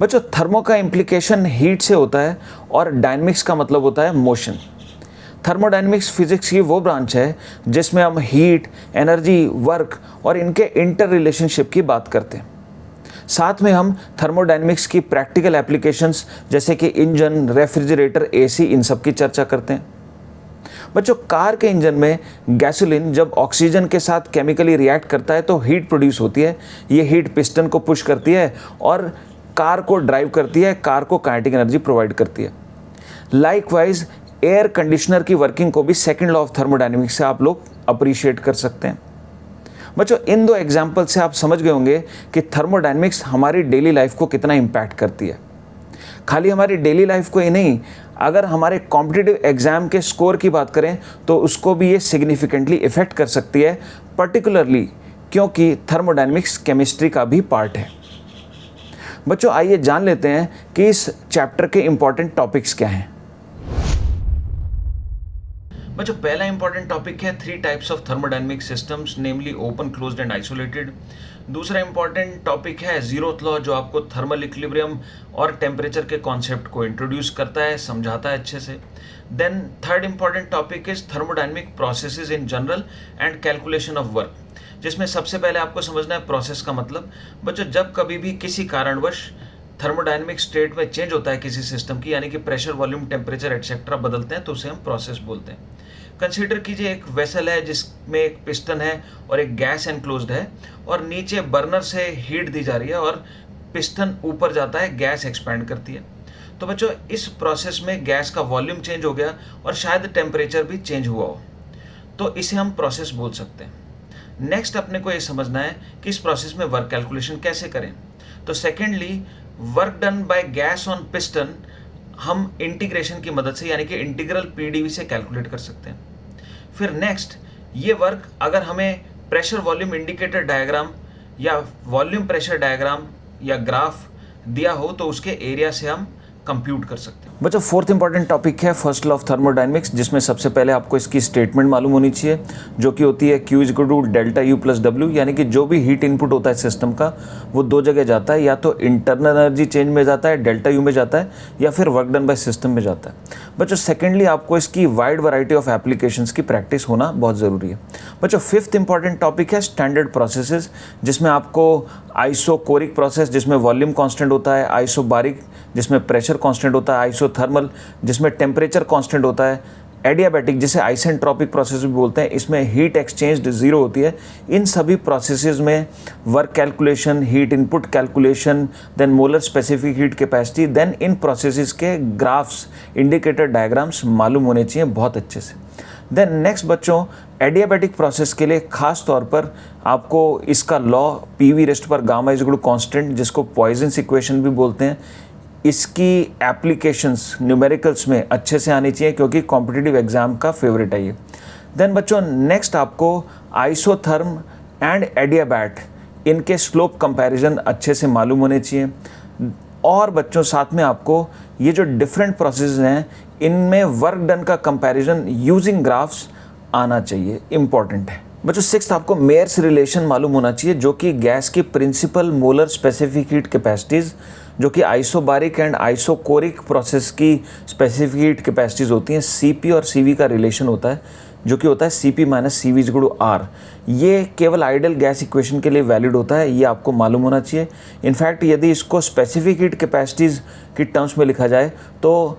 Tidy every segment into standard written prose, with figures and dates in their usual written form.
बच्चों थर्मो का implication heat से होता है और डायनेमिक्स का मतलब होता है मोशन। थर्मोडायनेमिक्स फिजिक्स की वो ब्रांच है जिसमें हम हीट, एनर्जी, वर्क और इनके इंटर रिलेशनशिप की बात करते हैं। साथ में हम थर्मोडायनेमिक्स की प्रैक्टिकल एप्लीकेशंस जैसे कि इंजन, रेफ्रिजरेटर, एसी, इन सब की चर्चा करते हैं। बच्चों कार के इंजन में गैसोलीन जब ऑक्सीजन के साथ केमिकली रिएक्ट करता है तो हीट प्रोड्यूस होती है। ये हीट पिस्टन को पुश करती है और कार को ड्राइव करती है, कार को काइनेटिक एनर्जी प्रोवाइड करती है। लाइकवाइज एयर कंडीशनर की वर्किंग को भी सेकंड लॉ ऑफ थर्मोडायनेमिक्स से आप लोग अप्रिशिएट कर सकते हैं। बच्चों इन दो एग्जाम्पल से आप समझ गए होंगे कि थर्मोडायनेमिक्स हमारी डेली लाइफ को कितना इम्पैक्ट करती है। खाली हमारी डेली लाइफ को ही नहीं, अगर हमारे कॉम्पिटिटिव एग्जाम के स्कोर की बात करें तो उसको भी ये सिग्निफिकेंटली इफेक्ट कर सकती है, पर्टिकुलरली क्योंकि थर्मोडायनेमिक्स केमिस्ट्री का भी पार्ट है। बच्चों आइए जान लेते हैं कि इस चैप्टर के इंपॉर्टेंट टॉपिक्स क्या हैं। बच्चों पहला इंपॉर्टेंट टॉपिक है 3 types of thermodynamic systems, namely open, closed and isolated. दूसरा इंपॉर्टेंट टॉपिक है जीरोथ लॉ, जो आपको थर्मल इक्विलिब्रियम और टेम्परेचर के कॉन्सेप्ट को इंट्रोड्यूस करता है, समझाता है अच्छे से। Then third important topic is thermodynamic processes in general and calculation of work, जिसमें सबसे पहले आपको समझना है प्रोसेस का मतलब। बच्चों जब कभी भी किसी कारणवश थर्मोडायनेमिक स्टेट में चेंज होता है किसी सिस्टम की, यानी कि प्रेशर, वॉल्यूम, टेम्परेचर एटसेट्रा बदलते हैं, तो उसे हम प्रोसेस बोलते हैं। कंसीडर कीजिए एक वेसल है जिसमें एक पिस्टन है और एक गैस एनक्लोज्ड है और नीचे बर्नर से हीट दी जा रही है और पिस्टन ऊपर जाता है, गैस एक्सपैंड करती है। तो बच्चों इस प्रोसेस में गैस का वॉल्यूम चेंज हो गया और शायद टेम्परेचर भी चेंज हुआ हो, तो इसे हम प्रोसेस बोल सकते हैं। नेक्स्ट अपने को ये समझना है कि इस प्रोसेस में वर्क कैलकुलेशन कैसे करें। तो secondly, work done by gas on piston हम इंटीग्रेशन की मदद से, यानी कि इंटीग्रल पीडीवी से कैलकुलेट कर सकते हैं। फिर नेक्स्ट, ये वर्क अगर हमें प्रेशर वॉल्यूम इंडिकेटर डायग्राम या वॉल्यूम प्रेशर डायग्राम या ग्राफ दिया हो तो उसके एरिया से हम कंप्यूट कर सकते हैं। बच्चों फोर्थ इंपॉर्टेंट टॉपिक है फर्स्ट लॉ ऑफ थर्मोडायनेमिक्स, जिसमें सबसे पहले आपको इसकी स्टेटमेंट मालूम होनी चाहिए, जो कि होती है Q is equal to delta U plus W, यानी कि जो भी हीट इनपुट होता है सिस्टम का वो दो जगह जाता है, या तो इंटरनल एनर्जी चेंज में जाता है, डेल्टा U में जाता है, या फिर वर्क डन बाय सिस्टम में जाता है। बच्चों सेकेंडली आपको इसकी वाइड वैरायटी ऑफ एप्लीकेशंस की प्रैक्टिस होना बहुत ज़रूरी है। बच्चों फिफ्थ इंपॉर्टेंट टॉपिक है स्टैंडर्ड प्रोसेसेस, जिसमें आपको आइसोकोरिक प्रोसेस जिसमें वॉल्यूम कांस्टेंट होता है, आइसोबारिक जिसमें प्रेशर कांस्टेंट होता है, आइसोथर्मल जिसमें टेम्परेचर कांस्टेंट होता है, एडियाबैटिक जिसे आइसेंट्रोपिक प्रोसेस भी बोलते हैं, इसमें हीट एक्सचेंज जीरो होती है। इन सभी प्रोसेसेस में work calculation, heat input calculation, then molar specific heat capacity, then इन प्रोसेसेस के ग्राफ्स, इंडिकेटर डायग्राम्स मालूम होने चाहिए बहुत अच्छे से। देन नेक्स्ट बच्चों, एडियाबैटिक प्रोसेस के लिए खास तौर पर आपको इसका लॉ PV रेस्ट पर gamma is equal to constant, जिसको पॉइजन्स इक्वेशन भी बोलते हैं, इसकी एप्लीकेशंस न्यूमेरिकल्स में अच्छे से आनी चाहिए क्योंकि कॉम्पिटिटिव एग्जाम का फेवरेट है ये। देन बच्चों नेक्स्ट आपको आइसोथर्म एंड एडियाबैट इनके स्लोप कंपैरिजन अच्छे से मालूम होने चाहिए। और बच्चों साथ में आपको ये जो डिफरेंट प्रोसेस हैं इनमें वर्क डन का कंपैरिजन यूजिंग ग्राफ्स आना चाहिए, इंपॉर्टेंट है। बच्चों सिक्स्थ आपको मेयर्स रिलेशन मालूम होना चाहिए, जो कि गैस की principal molar specific heat capacities, जो कि आइसोबारिक एंड आइसोकोरिक प्रोसेस की स्पेसिफिक हीट कैपेसिटीज़ होती हैं। CP और CV का रिलेशन होता है, जो कि होता है CP minus CV is equal to R। ये केवल आइडियल गैस इक्वेशन के लिए वैलिड होता है, ये आपको मालूम होना चाहिए। इनफैक्ट यदि इसको स्पेसिफिक हीट कैपेसिटीज़ की टर्म्स में लिखा जाए तो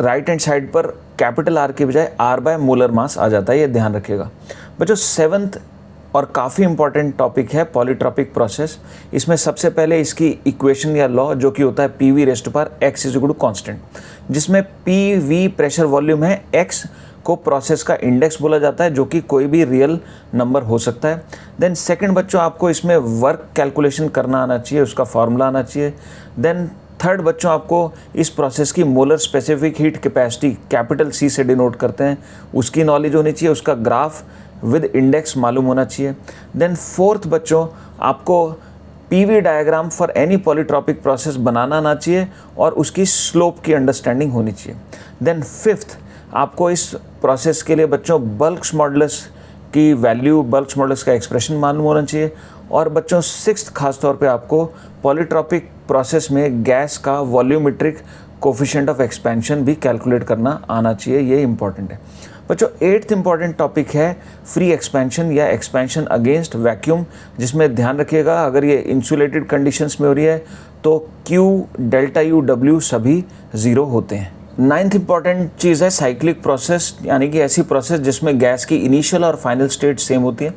राइट हैंड साइड पर कैपिटल R के बजाय R बाय मोलर मास आ जाता है, ये ध्यान रखिएगा। बच्चों सेवंथ और काफ़ी इंपॉर्टेंट टॉपिक है पॉलीट्रॉपिक प्रोसेस। इसमें सबसे पहले इसकी इक्वेशन या लॉ, जो कि होता है PV रेस्ट पर x is equal to constant, जिसमें PV प्रेशर वॉल्यूम है, x को प्रोसेस का इंडेक्स बोला जाता है, जो कि कोई भी रियल नंबर हो सकता है। देन सेकंड बच्चों आपको इसमें वर्क कैलकुलेशन करना आना चाहिए, उसका फॉर्मूला आना चाहिए। देन थर्ड बच्चों आपको इस प्रोसेस की molar specific heat capacity capital C से डिनोट करते हैं, उसकी नॉलेज होनी चाहिए, उसका ग्राफ विद इंडेक्स मालूम होना चाहिए। देन फोर्थ बच्चों आपको PV diagram for any polytropic process बनाना आना चाहिए और उसकी स्लोप की अंडरस्टैंडिंग होनी चाहिए। देन फिफ्थ आपको इस प्रोसेस के लिए बच्चों बल्क्स मॉडुलस की वैल्यू, बल्क्स मॉडुलस का एक्सप्रेशन मालूम होना चाहिए। और बच्चों सिक्स्थ खास तौर पे आपको पॉलीट्रॉपिक प्रोसेस में गैस का वॉल्यूमेट्रिक कोफिशिएंट ऑफ एक्सपेंशन भी कैलकुलेट करना आना चाहिए, ये इंपॉर्टेंट है। बच्चों 8th इंपॉर्टेंट टॉपिक है फ्री एक्सपेंशन या एक्सपेंशन अगेंस्ट वैक्यूम, जिसमें ध्यान रखिएगा अगर ये इंसुलेटेड कंडीशंस में हो रही है तो Q, डेल्टा U, W सभी 0 होते हैं। 9th इंपॉर्टेंट चीज़ है साइक्लिक प्रोसेस, यानी कि ऐसी प्रोसेस जिसमें गैस की इनिशियल और फाइनल स्टेट सेम होती है।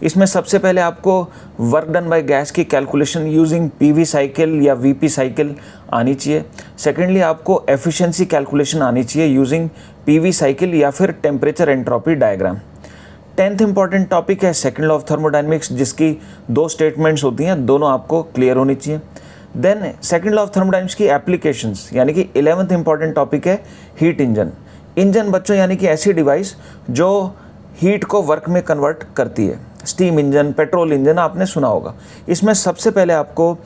इसमें सबसे पहले आपको वर्क डन बाय गैस की कैलकुलेशन यूजिंग PV साइकिल या VP साइकिल आनी चाहिए। सेकेंडली आपको एफिशिएंसी कैलकुलेशन आनी चाहिए यूजिंग PV साइकिल या फिर temperature entropy diagram. 10th important topic है सेकेंड लॉ ऑफ थर्मोडायनेमिक्स, जिसकी 2 स्टेटमेंट्स होती हैं, दोनों आपको क्लियर होनी चाहिए। Then second law of thermodynamics की एप्लीकेशंस, यानी कि 11th इंपॉर्टेंट टॉपिक है हीट इंजन। इंजन बच्चों यानी कि ऐसी डिवाइस जो हीट को वर्क में कन्वर्ट करती है। स्टीम इंजन, पेट्रोल इंजन आपने सुना होगा। इसमें सबसे पहले आपको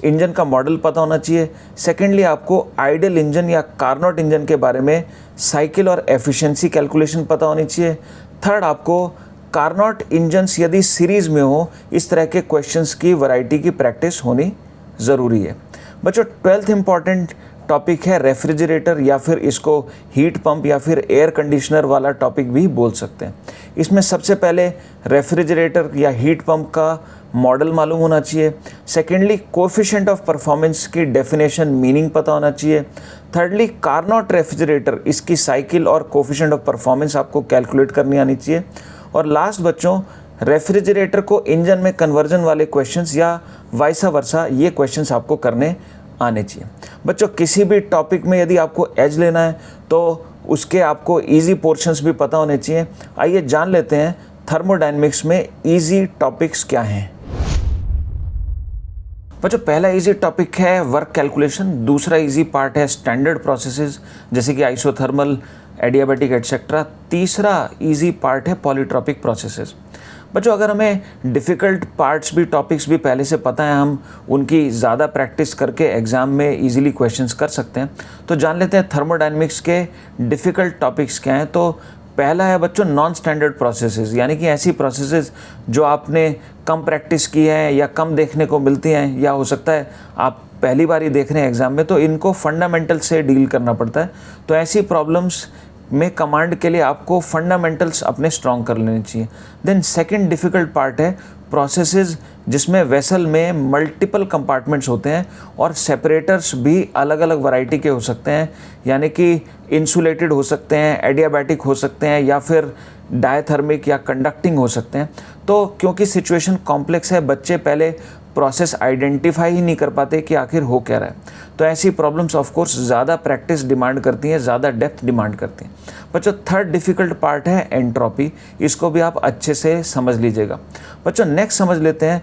इंजन का मॉडल पता होना चाहिए। सेकेंडली आपको आइडल इंजन या कार्नोट इंजन के बारे में साइकिल और एफिशिएंसी कैलकुलेशन पता होनी चाहिए। थर्ड आपको कार्नोट इंजन्स यदि सीरीज़ में हो, इस तरह के क्वेश्चंस की वैरायटी की प्रैक्टिस होनी ज़रूरी है। बच्चों 12th इंपॉर्टेंट टॉपिक है रेफ्रिजरेटर, या फिर इसको हीट पंप या फिर एयर कंडीशनर वाला टॉपिक भी बोल सकते हैं। इसमें सबसे पहले रेफ्रिजरेटर या हीट पंप का मॉडल मालूम होना चाहिए। सेकेंडली कोएफिशिएंट ऑफ परफॉर्मेंस की डेफिनेशन, मीनिंग पता होना चाहिए। थर्डली कार्नोट रेफ्रिजरेटर, इसकी साइकिल और कोएफिशिएंट ऑफ परफॉर्मेंस आपको कैलकुलेट करनी आनी चाहिए। और लास्ट बच्चों रेफ्रिजरेटर को इंजन में कन्वर्जन वाले क्वेश्चंस या वाइसा वर्सा, ये क्वेश्चंस आपको करने आने चाहिए। बच्चों किसी भी टॉपिक में यदि आपको एज लेना है तो उसके आपको इजी पोर्शंस भी पता होने चाहिए। आइए जान लेते हैं थर्मोडायनेमिक्स में इजी टॉपिक्स क्या हैं। बच्चों पहला इजी टॉपिक है वर्क कैलकुलेशन। दूसरा इजी पार्ट है स्टैंडर्ड प्रोसेसेस जैसे कि आइसोथर्मल, एडियाबैटिक एटसेट्रा। तीसरा इजी पार्ट है पॉलीट्रॉपिक प्रोसेसेस। बच्चों अगर हमें डिफ़िकल्ट पार्ट्स भी, टॉपिक्स भी पहले से पता है, हम उनकी ज़्यादा प्रैक्टिस करके एग्ज़ाम में इजीली क्वेश्चंस कर सकते हैं। तो जान लेते हैं थर्मोडायनेमिक्स के डिफ़िकल्ट टॉपिक्स क्या हैं। तो पहला है बच्चों नॉन स्टैंडर्ड प्रोसेसेस, यानी कि ऐसी प्रोसेसेस जो आपने कम प्रैक्टिस की है या कम देखने को मिलती हैं, या हो सकता है आप पहली बार ही देख रहे हैं एग्ज़ाम में, तो इनको फंडामेंटल से डील करना पड़ता है। तो ऐसी प्रॉब्लम्स में कमांड के लिए आपको फंडामेंटल्स अपने स्ट्रॉन्ग कर लेने चाहिए। देन सेकंड डिफ़िकल्ट पार्ट है प्रोसेसेस जिसमें वेसल में मल्टीपल कंपार्टमेंट्स होते हैं और सेपरेटर्स भी अलग अलग वैरायटी के हो सकते हैं, यानी कि इंसुलेटेड हो सकते हैं, एडियाबैटिक हो सकते हैं, या फिर डायथर्मिक या कंडक्टिंग हो सकते हैं। तो क्योंकि सिचुएशन कॉम्प्लेक्स है, बच्चे पहले प्रोसेस आइडेंटिफाई ही नहीं कर पाते कि आखिर हो क्या रहा है। तो ऐसी प्रॉब्लम्स ऑफ कोर्स ज़्यादा प्रैक्टिस डिमांड करती हैं, ज़्यादा डेप्थ डिमांड करती हैं। बच्चों थर्ड डिफ़िकल्ट पार्ट है एंट्रोपी, इसको भी आप अच्छे से समझ लीजिएगा। बच्चों नेक्स्ट समझ लेते हैं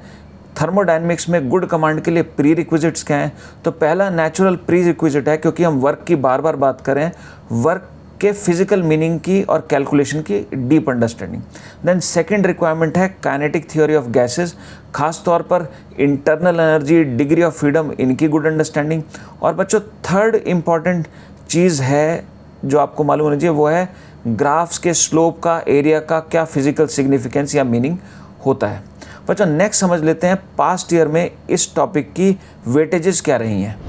थर्मोडायनेमिक्स में गुड कमांड के लिए प्री रिक्विजिट्स क्या हैं। तो पहला नेचुरल प्री रिक्विजिट है, क्योंकि हम वर्क की बार बार बात करें, वर्क के फिजिकल मीनिंग की और कैलकुलेशन की deep understanding. Then second requirement है काइनेटिक थ्योरी ऑफ गैसेस, खास तौर पर internal energy, degree of freedom, इनकी गुड अंडरस्टैंडिंग। और बच्चों थर्ड इम्पॉर्टेंट चीज़ है जो आपको मालूम होनी चाहिए, वो है ग्राफ्स के स्लोप का, एरिया का क्या फिजिकल सिग्निफिकेंस या मीनिंग होता है। बच्चों नेक्स्ट समझ लेते हैं पास्ट ईयर में इस टॉपिक की वेटेजेस क्या रही हैं।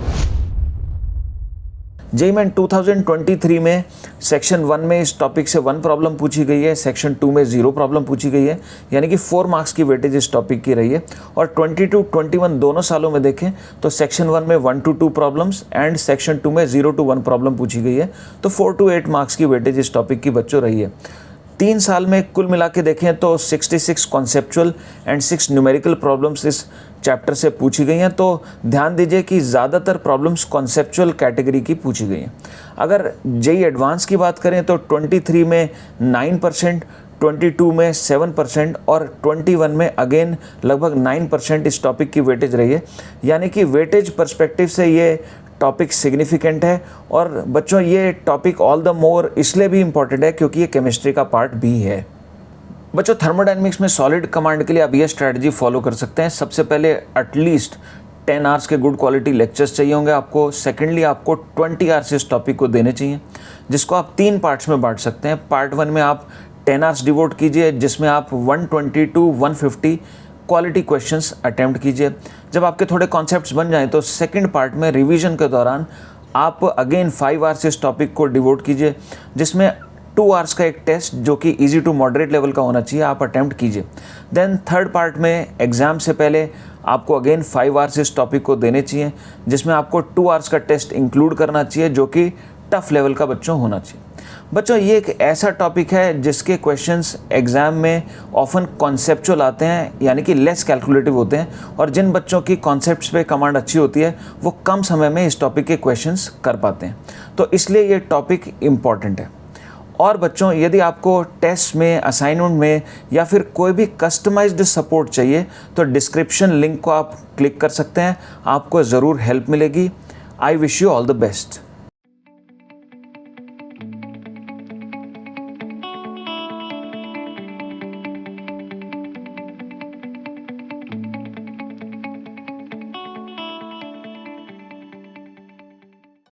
जेईई मेन 2023 में सेक्शन 1 में इस टॉपिक से 1 प्रॉब्लम पूछी गई है, सेक्शन 2 में 0 प्रॉब्लम पूछी गई है, यानी कि 4 मार्क्स की वेटेज इस टॉपिक की रही है। और 22-21 दोनों सालों में देखें तो सेक्शन 1 में 1 to 2 प्रॉब्लम्स एंड सेक्शन 2 में 0 to 1 प्रॉब्लम पूछी गई है। तो 4 to 8 मार्क्स की वेटेज इस टॉपिक की बच्चों रही है। 3 साल में कुल मिला के देखें तो 66 कॉन्सेप्चुअल एंड 6 न्यूमेरिकल प्रॉब्लम्स इस चैप्टर से पूछी गई हैं। तो ध्यान दीजिए कि ज़्यादातर प्रॉब्लम्स कॉन्सेप्चुअल कैटेगरी की पूछी गई हैं। अगर जेईई एडवांस की बात करें तो 23 में 9%, 22 में 7% और 21 में अगेन लगभग 9% इस टॉपिक की वेटेज रही है। यानी कि वेटेज पर्सपेक्टिव से ये टॉपिक सिग्निफिकेंट है। और बच्चों ये टॉपिक ऑल द मोर इसलिए भी इम्पॉर्टेंट है क्योंकि ये केमिस्ट्री का पार्ट भी है। बच्चों थर्मोडायनेमिक्स में सॉलिड कमांड के लिए आप ये स्ट्रैटेजी फॉलो कर सकते हैं। सबसे पहले एटलीस्ट 10 आवर्स के गुड क्वालिटी लेक्चर्स चाहिए होंगे आपको। सेकेंडली आपको 20 आवर्स इस टॉपिक को देने चाहिए, जिसको आप 3 पार्ट्स में बांट सकते हैं। पार्ट 1 में आप 10 आवर्स डिवोट कीजिए, जिसमें आप 120 to 150 क्वालिटी क्वेश्चंस अटेम्प्ट कीजिए। जब आपके थोड़े कॉन्सेप्ट्स बन जाएं तो सेकंड पार्ट में रिवीजन के दौरान आप अगेन 5 आवर्स इस टॉपिक को डिवोट कीजिए, जिसमें 2 आवर्स का एक टेस्ट जो कि इजी टू मॉडरेट लेवल का होना चाहिए आप अटेम्प्ट कीजिए। देन थर्ड पार्ट में एग्ज़ाम से पहले आपको अगेन 5 आवर्स इस टॉपिक को देने चाहिए, जिसमें आपको 2 आवर्स का टेस्ट इंक्लूड करना चाहिए जो कि टफ लेवल का बच्चों होना चाहिए। बच्चों ये एक ऐसा टॉपिक है जिसके क्वेश्चंस एग्ज़ाम में ऑफन कॉन्सेप्चुअल आते हैं, यानी कि लेस कैलकुलेटिव होते हैं, और जिन बच्चों की कॉन्सेप्ट्स पे कमांड अच्छी होती है वो कम समय में इस टॉपिक के क्वेश्चंस कर पाते हैं। तो इसलिए ये टॉपिक इम्पॉर्टेंट है। और बच्चों यदि आपको टेस्ट में, असाइनमेंट में या फिर कोई भी कस्टमाइज्ड सपोर्ट चाहिए तो डिस्क्रिप्शन लिंक को आप क्लिक कर सकते हैं, आपको ज़रूर हेल्प मिलेगी। I wish you all the best.